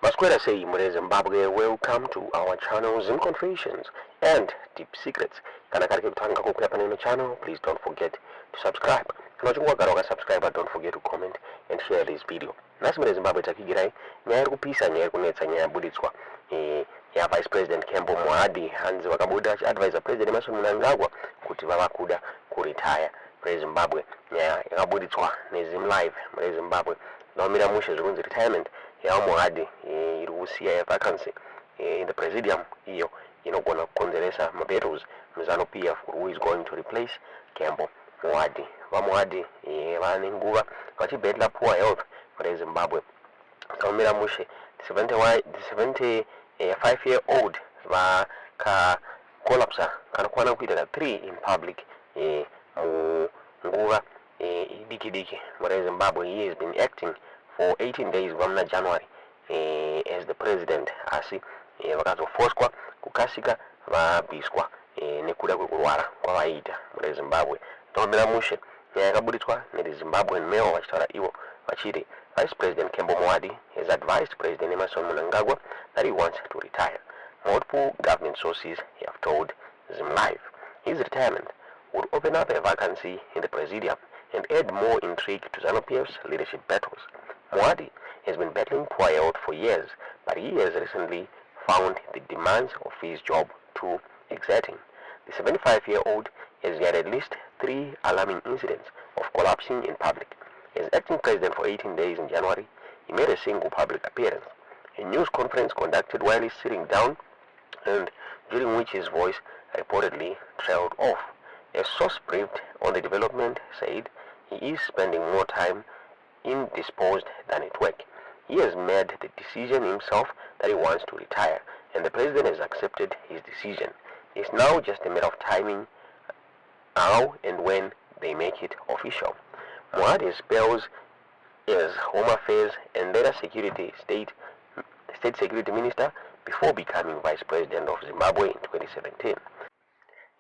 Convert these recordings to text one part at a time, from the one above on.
Masquera say Mure Zimbabwe, welcome to our channel Zim Confessions and Deep Secrets. Kana karike kutanga kukuya no channel, please don't forget to subscribe. Kana chungwa garoka subscribe, but don't forget to comment and share this video. Nasi Mure Zimbabwe takigirai, nyaya kupisa nyaya kunetsa nyaya buditswa. Ya Vice President Kembo Mohadi hanzi wakabuda advisor President Emerson Mnangagwa kuti vavakuda kuretire Mure Zimbabwe. Nyaya yakabuditswa neZim Live Mure Zimbabwe. Naomira mushe zvikunzi retirement ya Mohadi iri kusiya vacancy in the presidium iyo inogona kukonzeresa mabattles muzano PF who is going to replace Kembo Mohadi. VaMohadi vane nguva vachibetla poor health Mure Zimbabwe. Naomira mushe 75-year-old vaka collapse kana kwana kuita 3 in public nguva diki Mure Zimbabwe. He has been acting for 18 days from January as the president asi vakazofoswa kukasika vabviswa nekuda kwekurwara kwavaita Mure Zimbabwe. Tomira mushe nyaya yakabuditswa neZimbabwean Mail vachitaura ivo vachiti Vice President Kembo Mohadi has advised President Emerson Mnangagwa that he wants to retire. Multiple government sources have told Zim Live his retirement would open up a vacancy in the presidium and add more intrigue to ZANU-PF's leadership battles. Mohadi has been battling poor health for years, but he has recently found the demands of his job too exerting. The 75-year-old has had at least 3 alarming incidents of collapsing in public. As acting president for 18 days in January, he made a single public appearance, a news conference conducted while he's sitting down, and during which his voice reportedly trailed off. A source briefed on the development said he is spending more time indisposed than at work. He has made the decision himself that he wants to retire, and the president has accepted his decision. It's now just a matter of timing how and when they make it official. Mohadi spells as Home Affairs and later State Security Minister before becoming Vice President of Zimbabwe in 2017.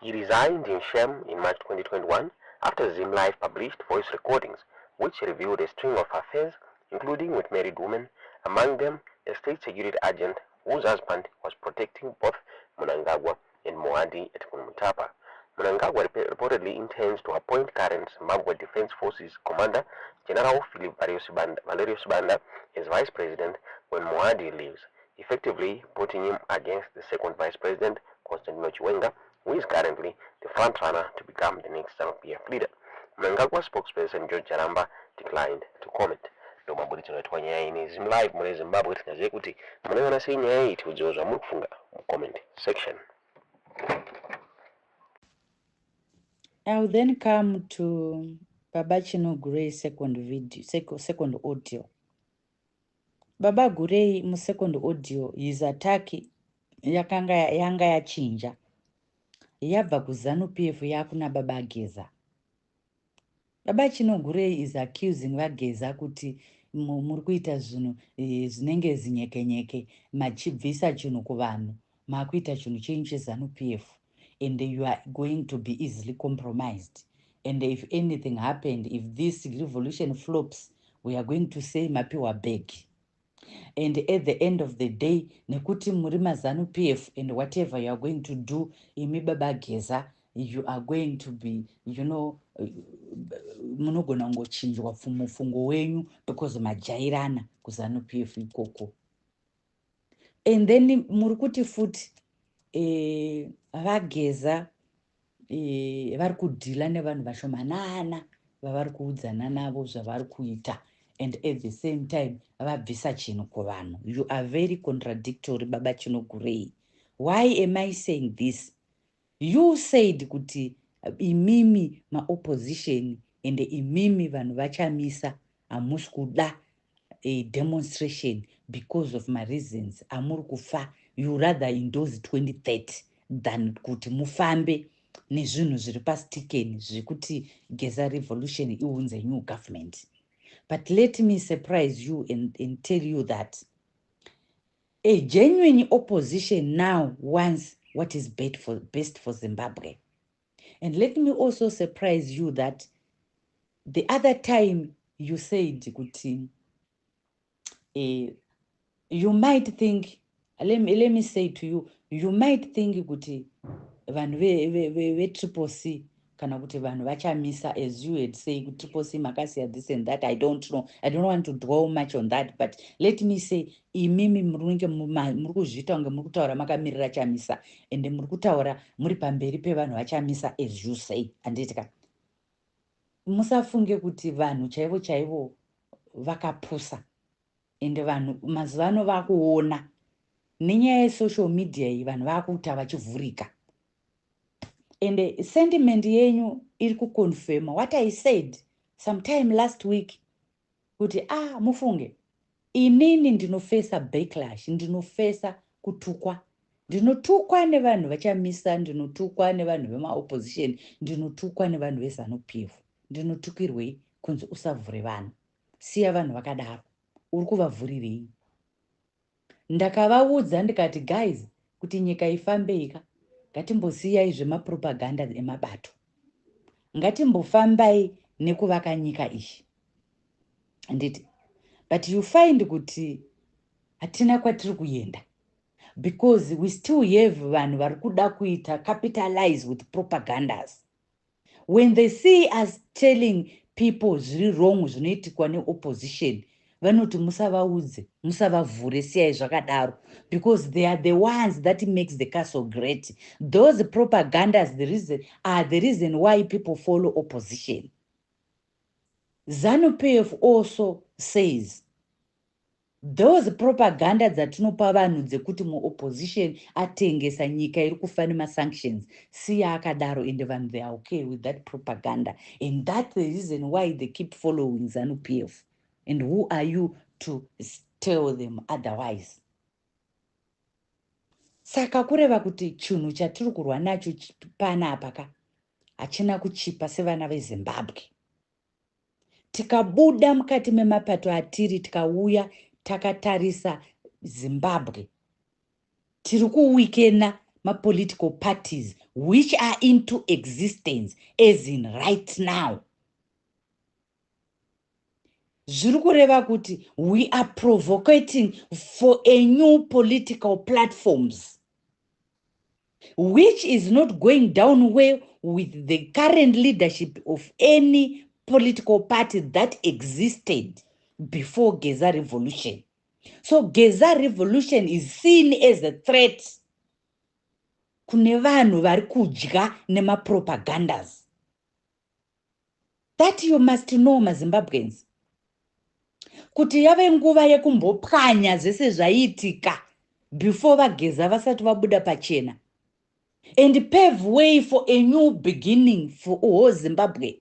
He resigned in shame in March 2021 after Zim Live published voice recordings which revealed a string of affairs, including with married women, among them a state security agent whose husband was protecting both Mnangagwa and Mohadi at Mutapa. Mnangagwa reportedly intends to appoint current Zimbabwe Defense Forces Commander General Valerio Sibanda as Vice President when Mohadi leaves, effectively putting him against the second Vice President, Constantino Chiwenga, who is currently the front-runner to become the next ZANU-PF leader. Mnangagwa spokesperson George Jaramba declined to comment. Ndo mabuditso noitwa nyaya ine Zim Live Mure Zimbabwe tinaziye kuti munaona sei nyaya iyi tiudziwozva muri kufunga mu comment section. I'll then come to Baba Chino Gray's second audio. Baba Gurei mu second audio his attack yanga yachinja. Yabva ku ZANU-PF yakuna Baba Geza. Baba Chino Gurei is accusing Vageza kuti muri kuita zvinhu zvinenge zinyekenyeke machibvisa chinhu kuvanhu makuita chinhu chenyu cheZANU-PF, and you are going to be easily compromised, and if anything happened, if this revolution flops, we are going to say mapiwa beg. And at the end of the day, nekuti muri maZANU-PF and whatever you are going to do imi Baba Geza, you are going to be, munogona ngochinjwa mufungo wenyu because majairana ku ZANU-PF ikoko. And then muri kuti futi Vageza vari kudhila nevanhu vashomanana vavari kuudzana navo zvavari kuita, and at the same time vabvisa chinhu kuvanhu. You are very contradictory, Baba Chino Gurei. Why am I saying this? You said kuti imimi ma-opposition and imimi vanhu vachamisa hamusi kuda a demonstration because of my reasons amuri kufa. You rather endorse 2030 than kuti mufambe nezvinhu zviri pastikeni zvekuti Geza revolution iunze new government. But let me surprise you and tell you that a genuine opposition now wants what is best for Zimbabwe. And let me also surprise you that the other time you said kuti you might think, let me say to you, you might think kuti vanhu ve-triple C kana kuti vanhu vachamisa, as you had said, triple C makasiya this and that. I don't know, I don't want to dwell much on that, but let me say, imimi munenge muri kuzviita kunge muri kutaura makamirira chamisa, ende muri kutaura muri pamberi pevanhu vachamisa, as you say. Anditika musafunge kuti vanhu chaivo chaivo vakapusa, ende vanhu mazuva ano vakuona nenyaya yesocial media iyi vanhu vakuita vachivhurika. And the sentiment yenyu iri kuconfirm what I said sometime last week, kuti mufunge inini ndinofesa backlash, ndinofesa kutukwa, ndinotukwa nevanhu vachamisa, ndinotukwa nevanhu vemaopposition, ndinotukwa nevanhu veZANU-PF. Ndinotukirwei kunzi usavhure vanhu, siya vanhu vakadaro, uri kuvavhurirei? Ndakavaudza ndikati, guys, kuti nyika ifambeika, ngatimbosiyai zvemapropaganda emabato, ngatimbofambai nekuvaka nyika ishi. Nditi, but you find kuti hatina kwatiri kuenda, because we still have vanhu vari kuda kuita capitalize with propagandas. When they see us telling people zviri wrong zvinoitikwa neopposition, vanoti musavaudze, musavavhure, siyai zvakadaro, because they are the ones that makes the castle great. Those propagandas are the reason why people follow opposition. ZANU-PF also says those propaganda dzatinopa vanhu dzekuti muopposition atengesa nyika iri kufa nemasanctions, siya akadaro, ende vanhu they are okay with that propaganda, and that's the reason why they keep following ZANU-PF. And who are you to tell them otherwise? Saka kureva kuti chinhu chatiri kurwa nacho panapa ka hachina kuchipa sevana veZimbabwe. Tikabuda mukati memapato atiri tikauya takatarisa Zimbabwe, tiri kuwikena ma-political parties which are into existence as in right now. Zviri kureva kuti we are provocating for a new political platforms which is not going down well with the current leadership of any political party that existed before Geza Revolution. So Geza Revolution is seen as a threat kune vanhu vari kudya nemapropagandas. That you must know, maZimbabweans, kuti yave nguva yekumbopwanya zvese zvaiitika before vaGeza vasati vabuda pachena, and pave way for a new beginning for all Zimbabwe.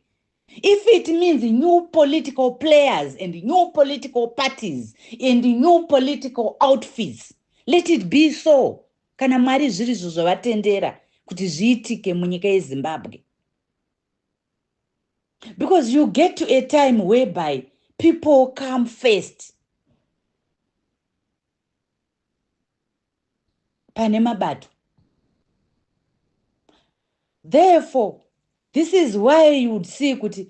If it means new political players and new political parties and new political outfits, let it be so. Kana Mwari zviri zvavatendera kuti zviitike munyika yeZimbabwe. Because you get to a time whereby people come first. Pane mabato. Therefore, this is why you would see kuti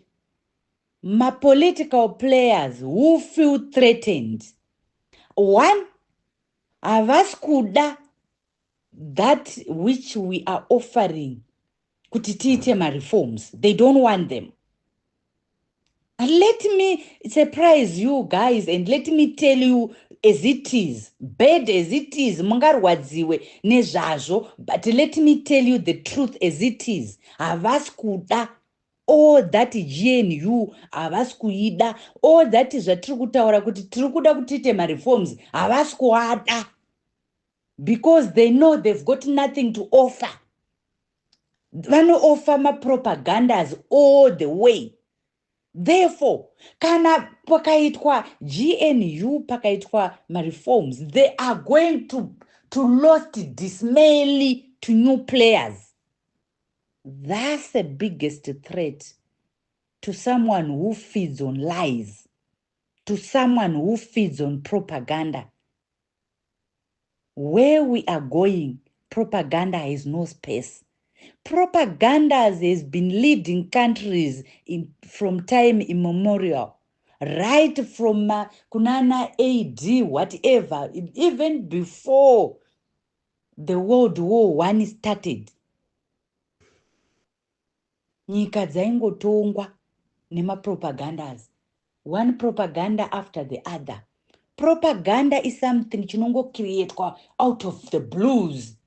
my political players who feel threatened, one, havasi kuda that which we are offering kuti tiite ma-reforms. They don't want them. And let me surprise you guys and let me tell you as it is, bad as it is, mungarwadziwe nezvazvo, but let me tell you the truth as it is. Havasi kuda all that GNU, havasi kuida all that zvatiri kutaura kuti tiri kuda kuti tiite ma-reforms, havasi kuada, because they know they've got nothing to offer. Vano offer ma-propagandas all the way. Therefore, kana pakaitwa GNU, pakaitwa ma-reforms, they are going to lost dismally to new players. That's the biggest threat to someone who feeds on lies, to someone who feeds on propaganda. Where we are going, propaganda has no space. Propaganda has been leading countries from time immemorial. right from kunana AD, whatever, even before the World War I started. Nyika dzaingotongwa nemapropagandas, one propaganda after the other. Propaganda is something chinongocreatwa out of the blues,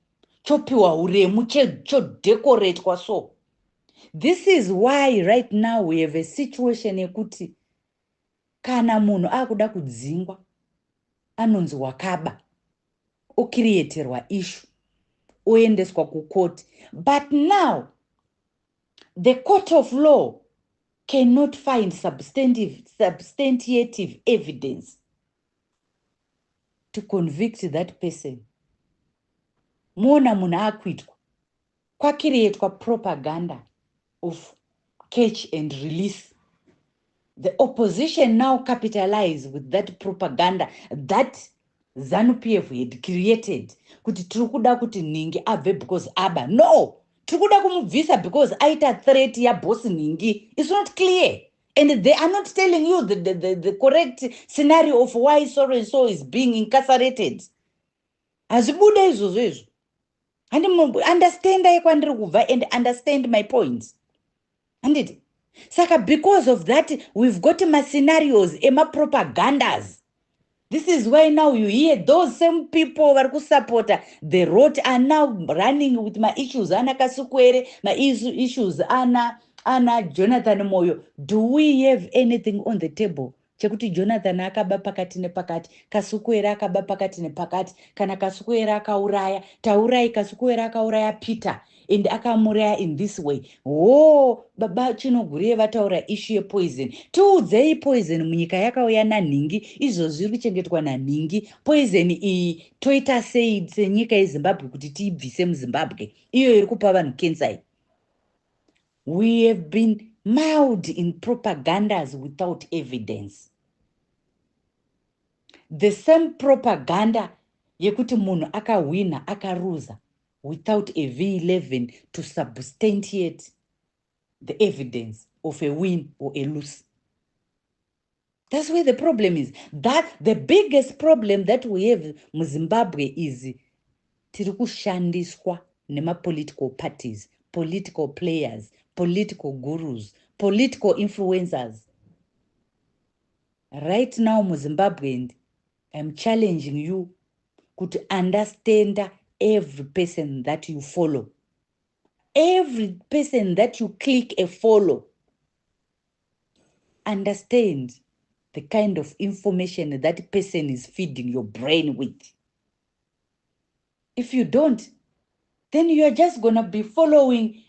chopiwa uremu chodecoratwa. So this is why right now we have a situation yekuti kana munhu akuda kudzingwa anonzi wakaba, ocreaterwa issue, oendeswa kukoti. But now the court of law cannot find substantiative evidence to convict that person. Mona munhu akuitwa kwakirietwa propaganda of catch and release. The opposition now capitalize with that propaganda that ZANU-PF had created. Kuti tiri kuti Ningi abve because Aba. No! Tiri kuda kumubvisa because aita threat ya boss Ningi. It's not clear. And they are not telling you the correct scenario of why so and so is being incarcerated. Azibuda izvozvo izvo. And understand and understand my points. And it. Saka, because of that, we've got my scenarios, ema propagandas. This is why now you hear those same people who support the road are now running with my issues. Ana Kasukwere, my issues, Ana Jonathan Moyo. Do we have anything on the table? Chekuti Jonathan akaba pakati nepakati, Kasukwere akaba pakati nepakati, kana Kasukwere akauraya, taurai Kasukwere akauraya Peter. And akamuraya in this way. Oh, baba chinoguriye vataura issue yepoison. Tiudzei poison munyika yakauya naNhingi, izvo zviri kuchengetwa naNhingi. Poison iyi toita sei senyika yeZimbabwe kuti tiibvise muZimbabwe. Iyo iri kupa vanhu cancer. We have been mired in propagandas without evidence. The same propaganda yekuti munhu akawina akaruza without a V11 to substantiate the evidence of a win or a lose. That's where the problem is. That the biggest problem that we have in Zimbabwe is tiri kushandiswa nema political parties, political players, political gurus, political influencers. Right now in Zimbabwe, I'm challenging you to understand every person that you follow. Every person that you click a follow. Understand the kind of information that person is feeding your brain with. If you don't, then you are just going to be following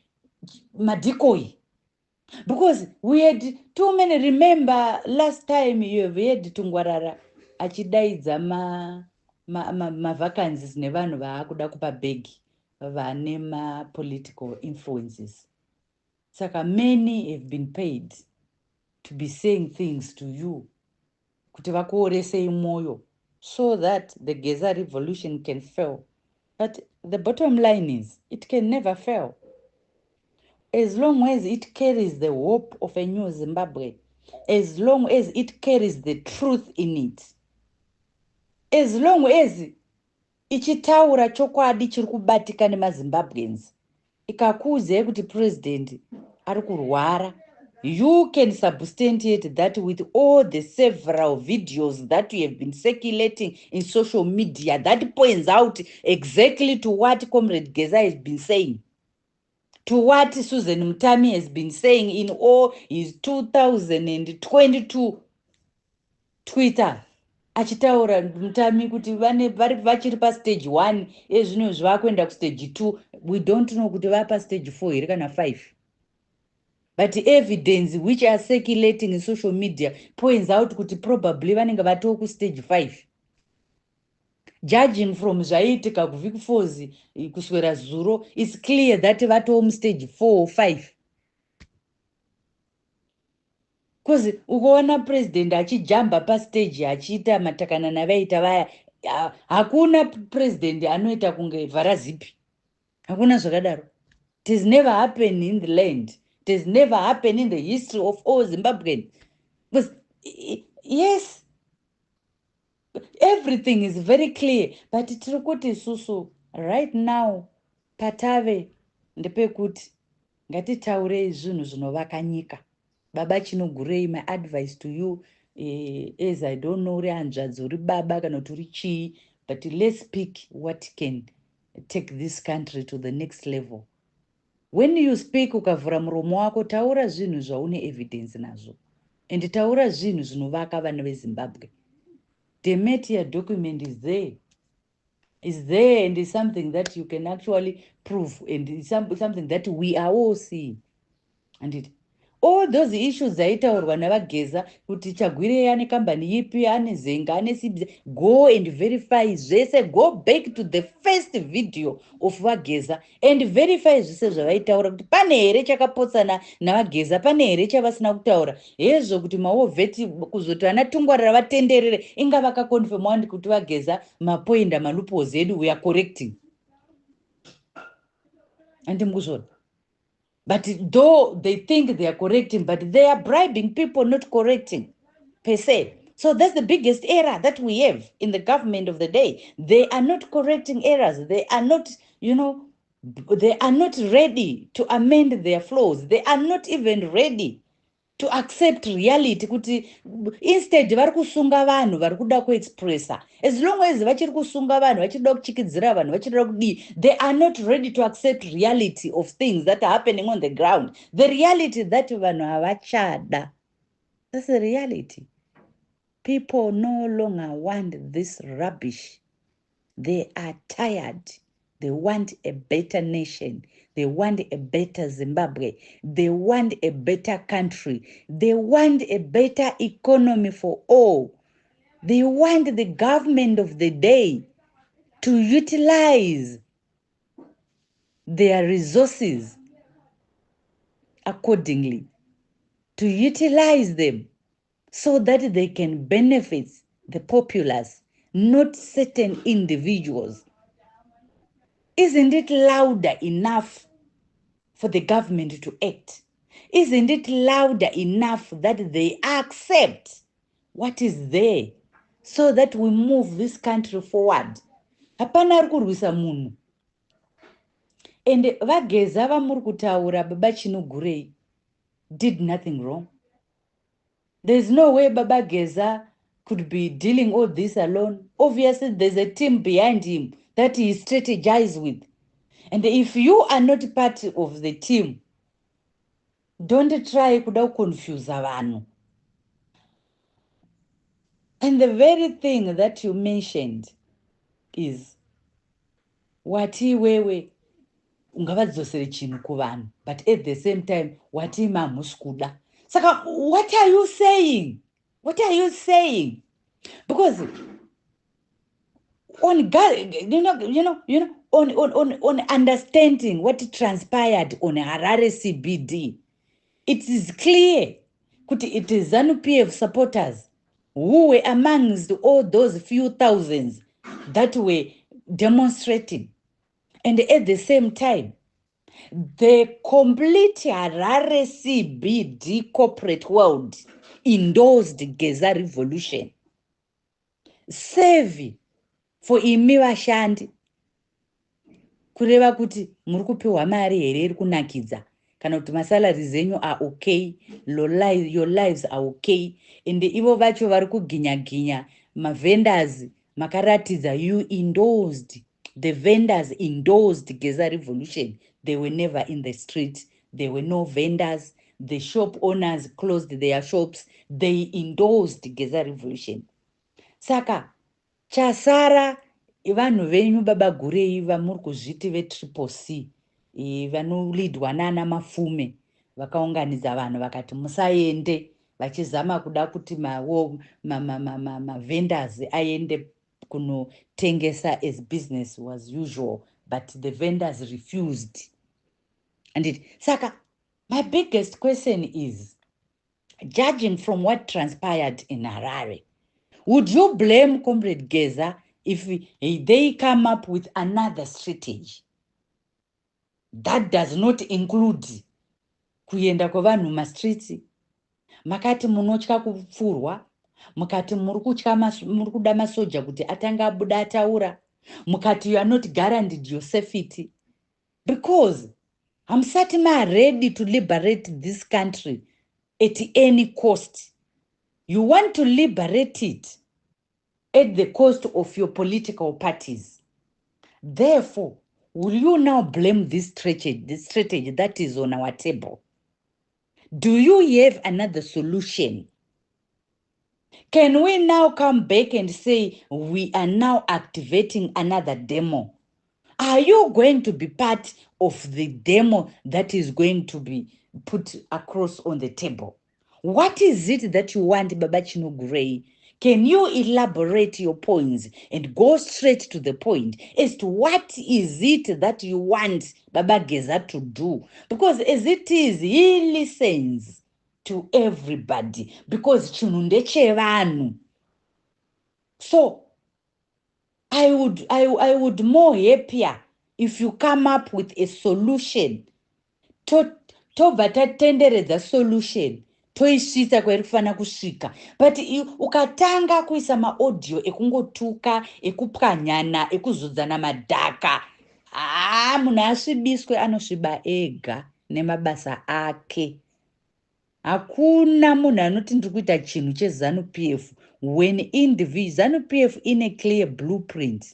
Madikoi. Because we had too many. Remember last time you have heard Tungwarara achidaidza ma vacancies nevanhu vaakuda kupa begi vane ma political influences. Saka many have been paid to be saying things to you kuti vakuoresei moyo so that the Geza revolution can fail. But the bottom line is it can never fail. As long as it carries the hope of a new Zimbabwe, as long as it carries the truth in it, as long as ichitaura chokwadi chiri kubatika nemaZimbabweans, ikakuudzai kuti president ari kurwara, you can substantiate that with all the several videos that you have been circulating in social media that points out exactly to what Comrade Geza has been saying, to what Susan Mutami has been saying in all his 2022 Twitter. Achitaura Mutami kuti vachiri pa stage 1 ezvino zvakuenda ku stage 2. We don't know kuti vapa stage 4 here kana 5. But evidence which are circulating in social media points out kuti probably vanenge vatoo ku stage 5. Judging from zvaiitika kuvhiki 4 kuswera zuro, it's clear that vatoo mu stage 4 or 5. Because ukaona president achijamba pa stage achiita matakana navaita vaya, hakuna president anoita kunge vharazipi. Hakuna zvakadaro. It has never happened in the land. It has never happened in the history of all Zimbabweans. Because Yes, everything is very clear, but tiri kuti isusu right now patave ndepekuti ngatitaurei zvinhu zvinovaka nyika. Baba chinogurei, my advice to you, as I don't know uri hanzvadzi uri baba kana kuti uri chii, but let's speak what can take this country to the next level. When you speak ukavhura muromo wako, taura zvinhu zvaune evidence nazvo, and taura zvinhu zvinovaka vana veZimbabwe. The Metia document is there, and it's something that you can actually prove, and it's something that we are all seeing. And all those issues dzaitaurwa navageza kuti chagwirei ane kambani ipi, ane zenga, ane cbd, go and verify zvese. Go back to the first video of vageza and verify zvese zvavaitaura kuti pane here chakapotsana navageza, pane here chavasina kutaura. Hezvo kuti maovheti kuzoti ana tungwarira vatenderere inga vakakonfirma kuti vageza mapoinda malupos edu we are correcting. And mukuzvona. But though they think they are correcting, but they are bribing people, not correcting per se. So that's the biggest error that we have in the government of the day. They are not correcting errors. They are not, they are not ready to amend their flaws. They are not even ready to accept reality. Kuti instead vari kusunga vanhu vari kuda kuexpressa. As long as vachiri kusunga vanhu vachida kuchikidzira vanhu vachida kudii, they are not ready to accept reality of things that are happening on the ground. The reality that vanhu havachada. That's the reality. People no longer want this rubbish. They are tired. They want a better nation. They want a better Zimbabwe. They want a better country. They want a better economy for all. They want the government of the day to utilize their resources accordingly, to utilize them so that they can benefit the populace, not certain individuals. Isn't it louder enough for the government to act? Isn't it louder enough that they accept what is there so that we move this country forward? Hapana ari kurwisa munhu. And vageza vamuri kutaura baba chinogurei did nothing wrong. There's no way Baba Geza could be dealing all this alone. Obviously, there's a team behind him that he strategizes with. And if you are not part of the team, don't try to confuse vanhu. And the very thing that you mentioned is wati wewe ungavadzosere chinhu kuvanhu, but at the same time wati mamusikuda. Saka, what are you saying? What are you saying? Because on God, on understanding what transpired on Harare CBD, it is clear that it is ZANU-PF supporters who were amongst all those few thousands that were demonstrating. And at the same time, the complete Harare CBD corporate world endorsed Geza revolution. Save for imi vashandi kureva kuti muri kupiwa mari here iri kunakidza kana kuti masalaries enyu are okay, your lives are okay, and ivo vacho vari kuginya mavendors makaratidza you endorsed. The vendors endorsed Geza revolution. They were never in the street. There were no vendors. The shop owners closed their shops. They endorsed Geza revolution. Saka, chasara, vanhu venyu baba gurei vamuri kuzviti vetriple C, vanolidwa nana mafume, vakaunganidza vanhu vakati musaende, vachizama kuda kuti mavendors aende kunotengesa as business was usual, but the vendors refused. And Saka, my biggest question is, judging from what transpired in Harare, would you blame Comrade Geza if they come up with another strategy that does not include kuenda kwa vanhu mastreets, makati munotya kupfurwa, mukati muri kuda masoja kuti atanga abuda ataura, mukati you are not guaranteed your safety, because hamusati ready to liberate this country at any cost. You want to liberate it at the cost of your political parties. Therefore, will you now blame this strategy that is on our table? Do you have another solution? Can we now come back and say we are now activating another demo? Are you going to be part of the demo that is going to be put across on the table? What is it that you want, Baba Chino Gray? Can you elaborate your points and go straight to the point as to what is it that you want Baba Geza to do? Because as it is, he listens to everybody because chinunde chevanu. So I would more happier if you come up with a solution. Tobva tatenderedza solution toisvitsa kwerifana kusvika, but ukatanga kuisa maaudio ekungotuka, ekupwanyana, ekuzodzana madhaka, munhu asvibiswe anosviba ega nemabasa ake. Hakuna munhu anoti ndiri kuita chinhu cheZANU-PF when ZANU-PF in a clear blueprint.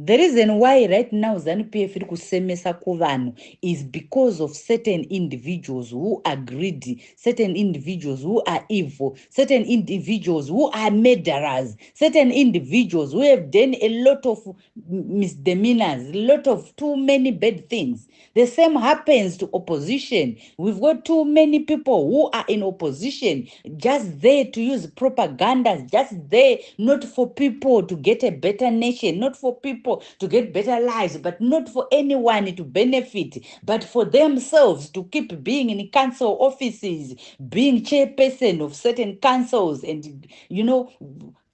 The reason why right now ZANU-PF iri kusemesa kuvanhu is because of certain individuals who are greedy, certain individuals who are evil, certain individuals who are murderers, certain individuals who have done a lot of misdemeanors, a lot of too many bad things. The same happens to opposition. We've got too many people who are in opposition, just there to use propaganda, just there not for people to get a better nation, not for people to get better lives, but not for anyone to benefit, but for themselves to keep being in council offices, being chairperson of certain councils, and,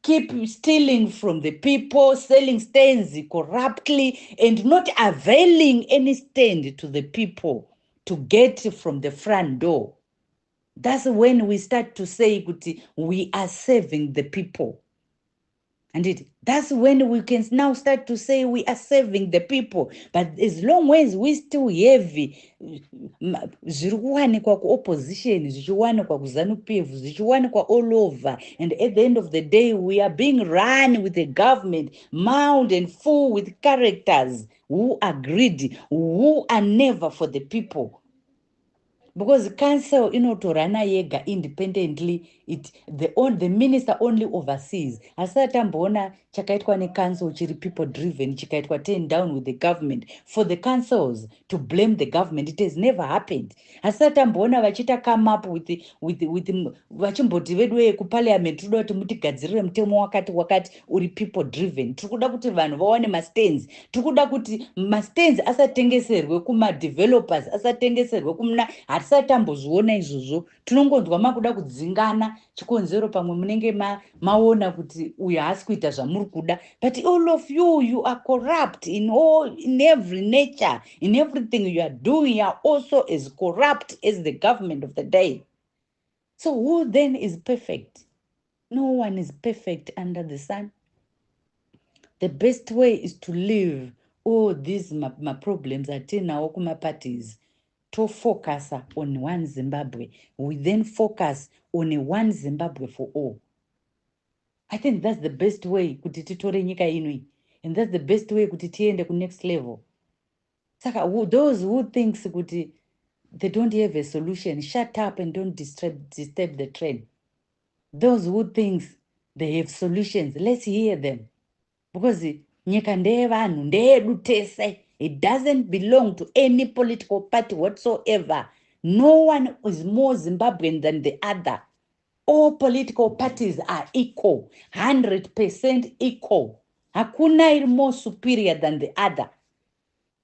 keep stealing from the people, selling stands corruptly, and not availing any stand to the people to get from the front door. That's when we start to say we are serving the people. And that's when we can now start to say we are serving the people. But as long as we still have zviri kuwanikwa ku-opposition, zvichiwanikwa ku-ZANU-PF, zvichiwanikwa all over, and at the end of the day, we are being run with a government mound and full with characters who are greedy, who are never for the people. Because council inotorana yega independently, the minister only oversees. Asati ambona chakaitwa ne council chiri people driven, chikaitwa turn down with the government. For the councils to blame the government, it has never happened. Asati ambona vachita come up with vachimboti vedu kuparliament tuda kuti mutigadzirire mutemo wakati uri people driven. Tikuda kuti vanhu vawane mastands. Tikuda kuti mastands asatengeserwe kuma developers, asatengeserwe kumna hatisati tambozviona izvozvo. Tinongonzwa makuda kudzingana chikonzero pamwe munenge maona kuti uyu haasi kuita zvamuri kuda. But all of you are corrupt in every nature, in everything you are doing. You are also as corrupt as the government of the day. So who then is perfect? No one is perfect under the sun. The best way is to leave all these problems atinawo kuma parties to focus on one Zimbabwe. We then focus on a one Zimbabwe for all. I think that's the best way kuti titore nyika inui. And that's the best way kuti tiende ku next level. Saka those who thinks kuti they don't have a solution, shut up and don't disturb the train. Those who thinks they have solutions, let's hear them. Because nyika ndeyevanhu, ndeyedu tese. It doesn't belong to any political party whatsoever. No one is more Zimbabwean than the other. All political parties are equal, 100% equal. Hakuna is more superior than the other.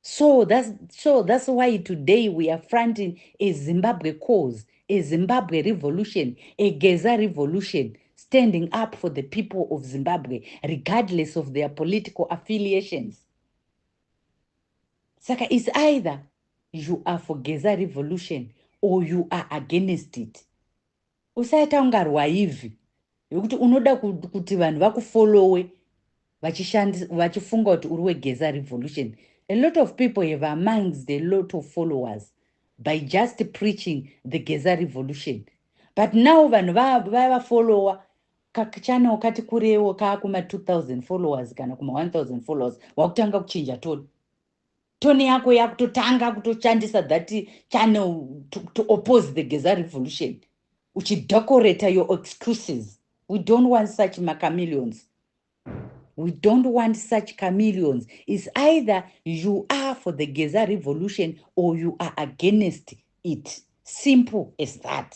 So that's why today we are fronting a Zimbabwe cause, a Zimbabwe revolution, a Geza revolution, standing up for the people of Zimbabwe, regardless of their political affiliations. Saka, it's either you are for Geza revolution or you are against it. usaita unga rwaivhi yokuti unoda kuti vanhu vakufollowe vachifunga kuti uri wegeza revolution. A lot of people have amongst a lot of followers by just preaching the geza revolution. But now vanhu vavafollowa channel kati kurewo kaakuma 2000 followers kana kuma 1000 followers wakutanga kuchinja toni yako yakutotanga kutoshandisa that channel to oppose the geza revolution, uchidecorate your excuses. We don't want such chameleons. We don't want such chameleons. It's either you are for the geza revolution or you are against it. Simple as that.